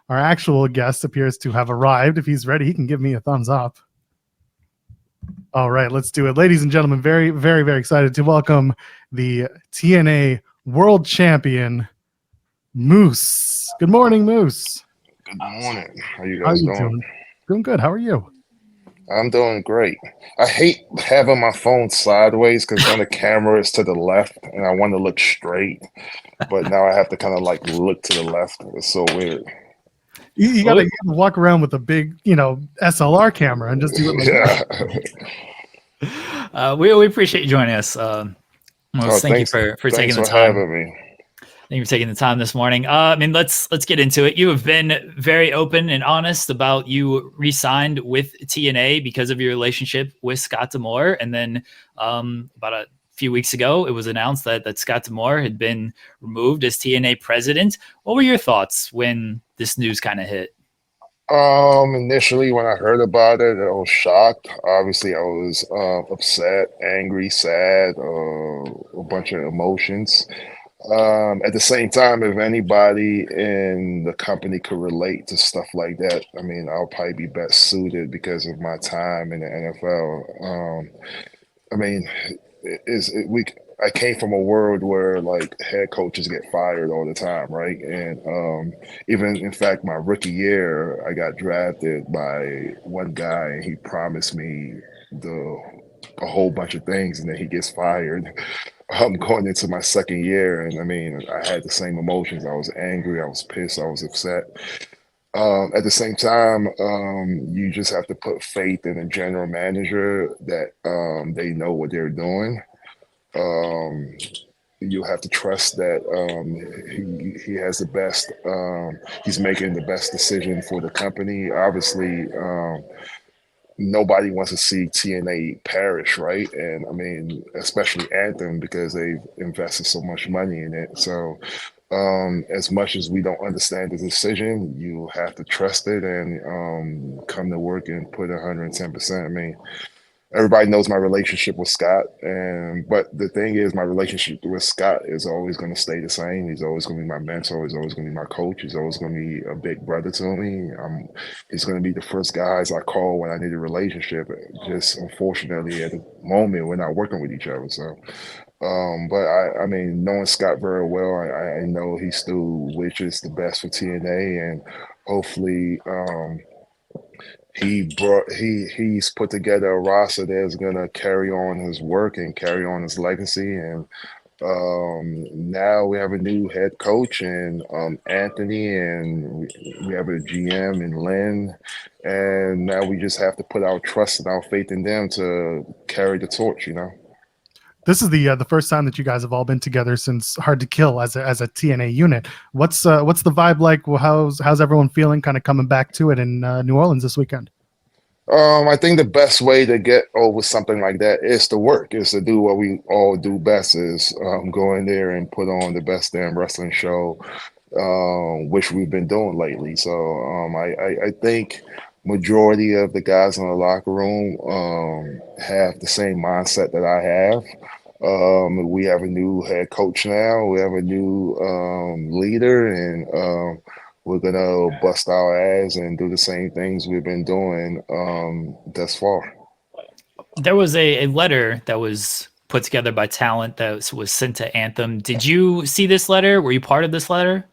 Our actual guest appears to have arrived. If he's ready, he can give me a thumbs up. All right, let's do it. Ladies and gentlemen, very, very, very excited to welcome the TNA World Champion, Moose. Good morning, Moose. Good morning. How you guys doing? Doing good. How are you? I'm doing great. I hate having my phone sideways because then the camera is to the left and I want to look straight, but now I have to kind of like look to the left. It's so weird. You gotta walk around with a big, SLR camera and just do it like that. We appreciate you joining us. Most thank you for taking the time. Having me. Thank you for taking the time this morning. Let's get into it. You have been very open and honest about you re-signed with TNA because of your relationship with Scott D'Amore, and then about a few weeks ago, it was announced that Scott D'Amore had been removed as TNA president. What were your thoughts when this news kind of hit? Initially, when I heard about it, I was shocked. Obviously, I was upset, angry, sad, a bunch of emotions. At the same time, if anybody in the company could relate to stuff like that, I'll probably be best suited because of my time in the NFL. I came from a world where like head coaches get fired all the time, right? And even in fact, my rookie year, I got drafted by one guy, and he promised me a whole bunch of things, and then he gets fired. I'm going into my second year, and I had the same emotions. I was angry, I was pissed, I was upset. At the same time, you just have to put faith in a general manager that they know what they're doing. You have to trust that he has the best. He's making the best decision for the company. Obviously, nobody wants to see TNA perish, right? And especially Anthem, because they've invested so much money in it. So as much as we don't understand the decision, you have to trust it and come to work and put 110%. Everybody knows my relationship with Scott, but the thing is, my relationship with Scott is always going to stay the same. He's always going to be my mentor. He's always going to be my coach. He's always going to be a big brother to me. He's going to be the first guys I call when I need a relationship. Just unfortunately, at the moment, we're not working with each other. So, but knowing Scott very well, I know he still wishes the best for TNA, and hopefully, he's put together a roster that's gonna carry on his work and carry on his legacy. And now we have a new head coach in Anthony, and we have a GM in Lynn, and now we just have to put our trust and our faith in them to carry the torch. This is the first time that you guys have all been together since Hard to Kill as a TNA unit. What's the vibe like? Well, how's everyone feeling kind of coming back to it in New Orleans this weekend? I think the best way to get over something like that is to work, is to do what we all do best, is go in there and put on the best damn wrestling show, which we've been doing lately. So I think majority of the guys in the locker room have the same mindset that I have. We have a new head coach now. We have a new leader, and we're gonna bust our ass and do the same things we've been doing thus far. There was a letter that was put together by talent that was sent to Anthem. Did you see this letter? Were you part of this letter?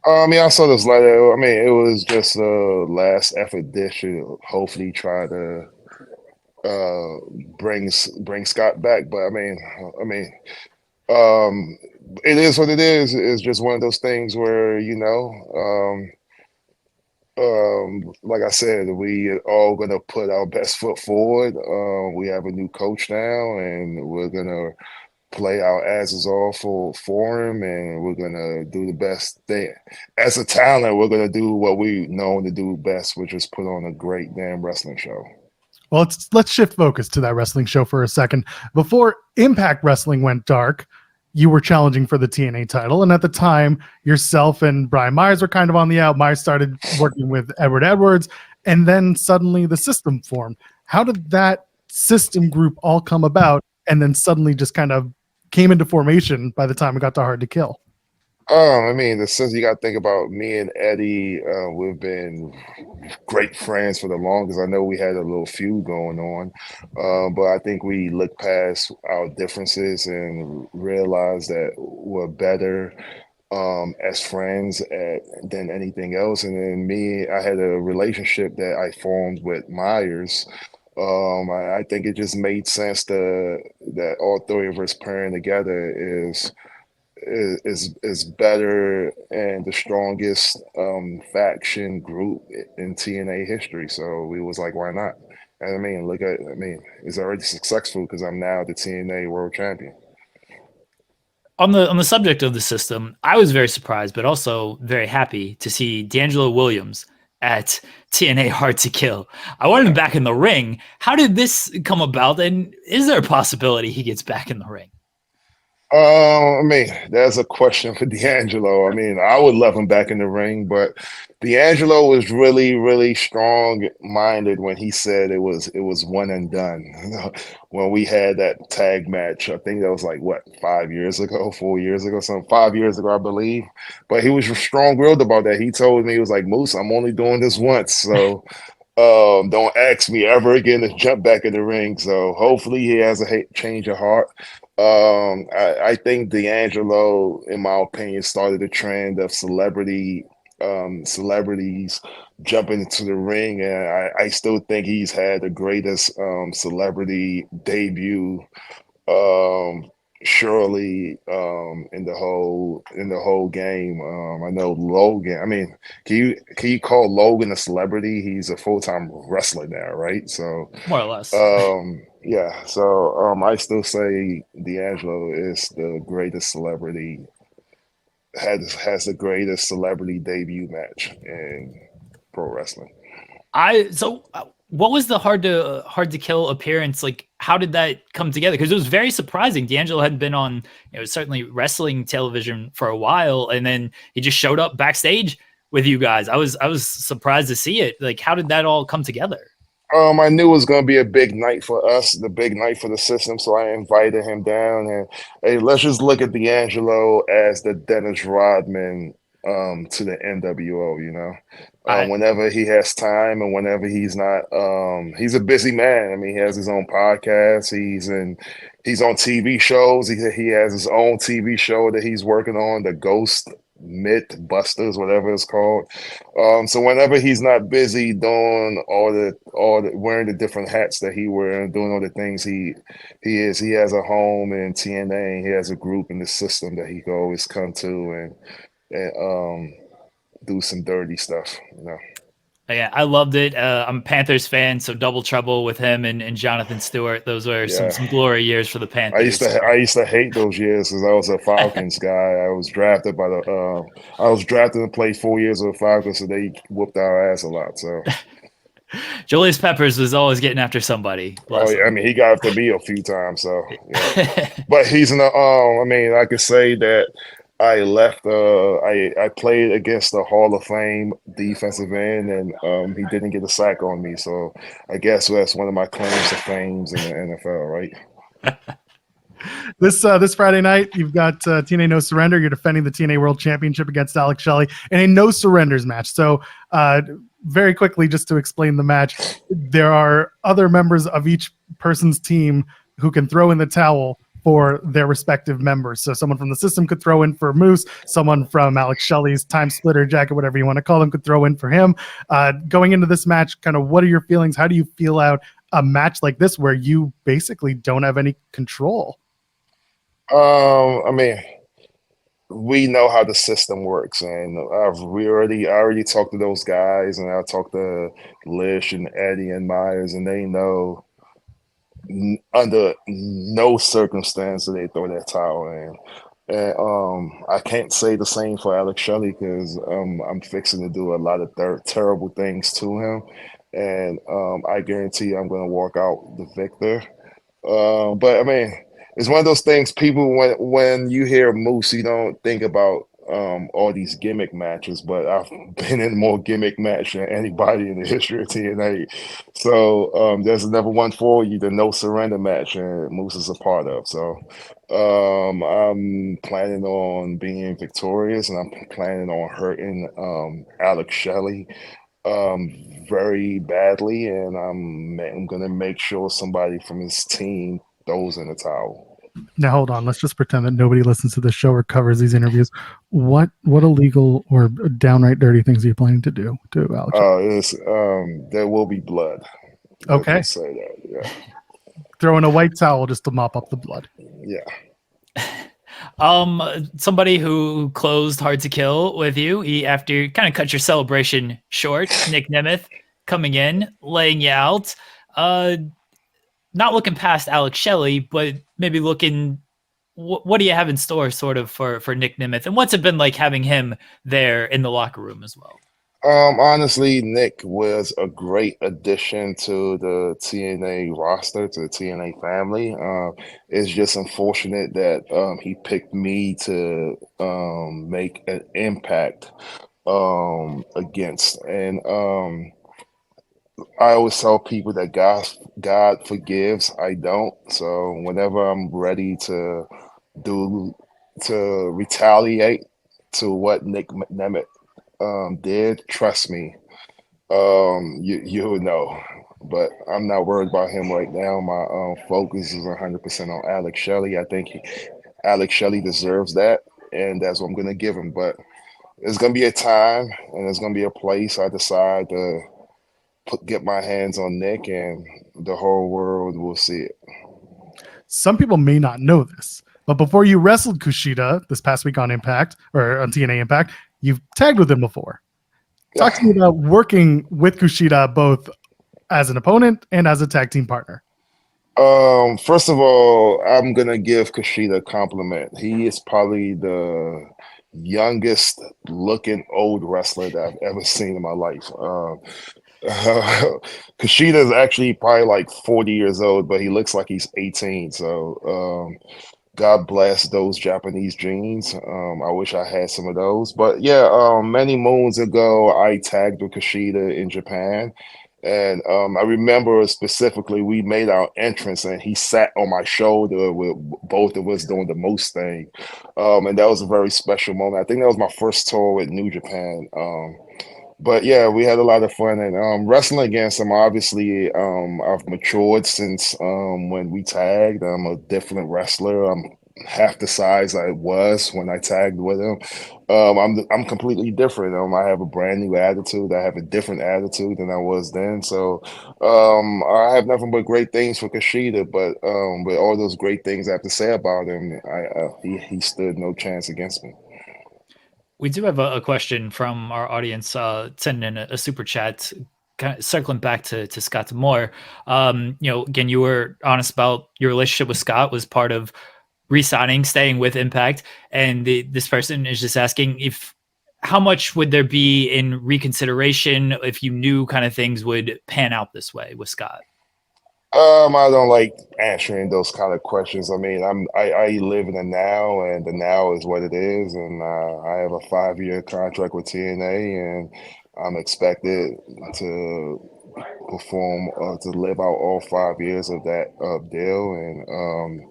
I saw this letter. It was just a last effort dish to hopefully try to bring Scott back. But it is what it is. It's just one of those things where, like I said, we are all gonna put our best foot forward. We have a new coach now, and we're gonna play our asses off for him, and we're gonna do the best thing. As a talent, we're gonna do what we know to do best, which is put on a great damn wrestling show. Well, let's shift focus to that wrestling show for a second. Before Impact Wrestling went dark, you were challenging for the TNA title, and at the time, yourself and Brian Myers were kind of on the out. Myers started working with Edward Edwards, and then suddenly the system formed. How did that system group all come about, and then suddenly just kind of came into formation by the time it got to Hard to Kill? I mean, the sense you got to think about me and Eddie, we've been great friends for the longest. I know we had a little feud going on, but I think we looked past our differences and realized that we're better as friends than anything else. And then me, I had a relationship that I formed with Myers. I think it just made sense that all three of us pairing together is better and the strongest faction group in TNA history. So we was like, why not? And I mean, it's already successful because I'm now the TNA World Champion. On the subject of the system, I was very surprised, but also very happy to see DeAngelo Williams at TNA Hard to Kill. I wanted him back in the ring. How did this come about? And is there a possibility he gets back in the ring? I mean, that's a question for DeAngelo. I mean, I would love him back in the ring, but DeAngelo was really, really strong-minded when he said it was one and done. When we had that tag match, I think that was like what, 5 years ago, 4 years ago, something 5 years ago, I believe. But he was strong-willed about that. He told me, he was like, Moose, I'm only doing this once, so don't ask me ever again to jump back in the ring. So hopefully he has a change of heart. I think DeAngelo, in my opinion, started a trend of celebrities jumping into the ring, and I still think he's had the greatest celebrity debut, surely, in the whole game. I know Logan. I mean, can you call Logan a celebrity? He's a full-time wrestler now, right? So More or less. yeah, so I still say DeAngelo is the greatest celebrity, has the greatest celebrity debut match in pro wrestling. What was the hard to kill appearance like? How did that come together? Because it was very surprising. DeAngelo hadn't been on, certainly wrestling television for a while, and then he just showed up backstage with you guys. I was surprised to see it. Like, how did that all come together? I knew it was going to be a big night for us, the big night for the system, so I invited him down. And hey, let's just look at DeAngelo as the Dennis Rodman to the NWO. Whenever he has time and whenever he's not, he's a busy man. I mean, he has his own podcast. He's on TV shows. He has his own TV show that he's working on, the Ghost Mythbusters, whatever it's called. So whenever he's not busy doing all the wearing the different hats that he wears and doing all the things he has a home in TNA. He has a group in the system that he can always come to and do some dirty stuff. Yeah, I loved it. I'm a Panthers fan, so double trouble with him and Jonathan Stewart. Those were some glory years for the Panthers. I used to hate those years because I was a Falcons guy. I was drafted to play 4 years with the Falcons, so they whooped our ass a lot. So Julius Peppers was always getting after somebody. I mean, he got after me a few times. So yeah. But he's in the I mean, I could say that I left. I played against the Hall of Fame defensive end, and he didn't get a sack on me. So I guess that's one of my claims to fame in the NFL, right? This Friday night, you've got TNA No Surrender. You're defending the TNA World Championship against Alex Shelley in a no surrenders match. So very quickly, just to explain the match, there are other members of each person's team who can throw in the towel for their respective members. So someone from the system could throw in for Moose, someone from Alex Shelley's time splitter jacket, whatever you want to call them, could throw in for him. Going into this match, kind of what are your feelings? How do you feel out a match like this where you basically don't have any control? I mean, we know how the system works, and I already talked to those guys, and I talked to Lish and Eddie and Myers, and they know under no circumstance do they throw that towel in. And I can't say the same for Alex Shelley because I'm fixing to do a lot of terrible things to him, and I guarantee you I'm going to walk out the victor. But I mean, it's one of those things. People, when you hear Moose, you don't think about all these gimmick matches, but I've been in more gimmick match than anybody in the history of TNA. So there's another one for you, the No Surrender match, and Moose is a part of. So I'm planning on being victorious, and I'm planning on hurting Alex Shelley very badly, and I'm gonna make sure somebody from his team throws in the towel. Now hold on. Let's just pretend that nobody listens to this show or covers these interviews. What illegal or downright dirty things are you planning to do to Alex? There will be blood. Okay. Let's say that. Yeah. Throw in a white towel just to mop up the blood. Yeah. Somebody who closed Hard to Kill with you, he after kind of cut your celebration short, Nick Nemeth coming in, laying you out. Not looking past Alex Shelley, but maybe looking, what do you have in store sort of for Nick Nemeth? And what's it been like having him there in the locker room as well? Honestly, Nick was a great addition to the TNA roster, to the TNA family. It's just unfortunate that he picked me to make an impact against. And I always tell people that God forgives, I don't. So whenever I'm ready to retaliate to what Nick Nemeth did, trust me, you'll know. But I'm not worried about him right now. My focus is 100% on Alex Shelley. I think Alex Shelley deserves that, and that's what I'm going to give him. But there's going to be a time, and there's going to be a place I decide to get my hands on Nick, and the whole world will see it. Some people may not know this, but before you wrestled Kushida this past week on Impact, or on TNA Impact, you've tagged with him before. Talk to me about working with Kushida both as an opponent and as a tag team partner. First of all, I'm gonna give Kushida a compliment. He is probably the youngest looking old wrestler that I've ever seen in my life. Kushida is actually probably like 40 years old, but he looks like he's 18. So God bless those Japanese genes. I wish I had some of those. But yeah, many moons ago, I tagged with Kushida in Japan. And I remember specifically we made our entrance and he sat on my shoulder with both of us doing the most thing. And that was a very special moment. I think that was my first tour with New Japan. But yeah, we had a lot of fun, and wrestling against him, obviously, I've matured since when we tagged. I'm a different wrestler. I'm half the size I was when I tagged with him. I'm completely different. I have a brand new attitude. I have a different attitude than I was then. So I have nothing but great things for Kushida, but with all those great things I have to say about him, he stood no chance against me. We do have a question from our audience sending in a super chat, kind of circling back to Scott D'Amore. Again, you were honest about your relationship with Scott was part of re-signing, staying with Impact, and this person is just asking how much would there be in reconsideration if you knew kind of things would pan out this way with Scott? I don't like answering those kind of questions. I mean, I live in the now, and the now is what it is. And I have a 5-year contract with TNA, and I'm expected to perform to live out all 5 years of that deal, and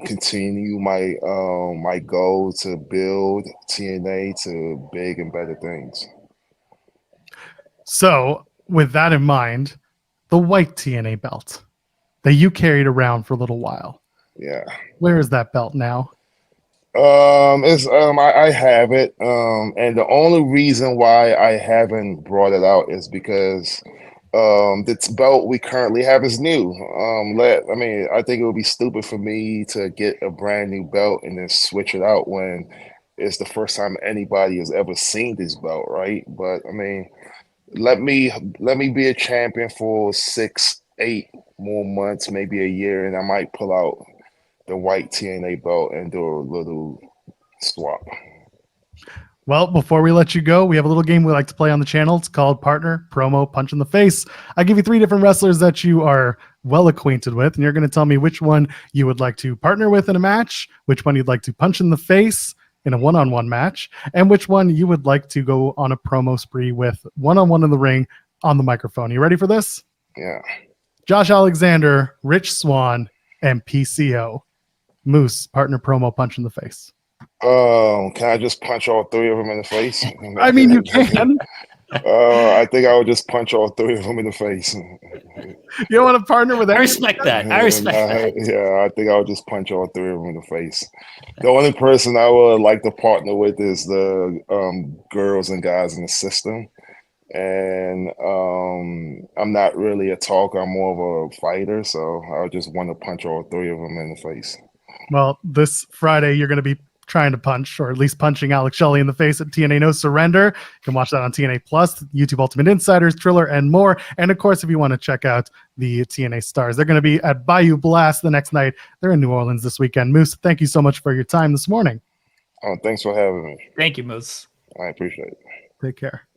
continue my goal to build TNA to big and better things. So, with that in mind, the white TNA belt that you carried around for a little while. Yeah. Where is that belt now? I have it. And the only reason why I haven't brought it out is because this belt we currently have is new. I think it would be stupid for me to get a brand new belt and then switch it out when it's the first time anybody has ever seen this belt, right? But I mean, let me be a champion for 6-8 more months, maybe a year, and I might pull out the white TNA belt and do a little swap. Well, before we let you go, we have a little game we like to play on the channel. It's called Partner Promo Punch in the Face. I give you 3 different wrestlers that you are well acquainted with, and you're going to tell me which one you would like to partner with in a match, which one you'd like to punch in the face, in a one-on-one match, and which one you would like to go on a promo spree with one-on-one in the ring on the microphone. You ready for this? Yeah. Josh Alexander, Rich Swann, and PCO. Moose, partner promo, punch in the face. Can I just punch all three of them in the face? I mean, you can. I think I would just punch all three of them in the face. You don't want to partner with I everyone? respect that. I respect that. Yeah, I think I would just punch all three of them in the face. The only person I would like to partner with is the girls and guys in the system. And I'm not really a talker. I'm more of a fighter. So I just want to punch all three of them in the face. Well, this Friday, you're going to be trying to punch, or at least punching Alex Shelley in the face at TNA No Surrender. You can watch that on TNA Plus, YouTube Ultimate Insiders, Triller, and more. And of course, if you want to check out the TNA Stars, they're going to be at Bayou Blast the next night. They're in New Orleans this weekend. Moose, thank you so much for your time this morning. Oh, thanks for having me. Thank you, Moose. I appreciate it. Take care.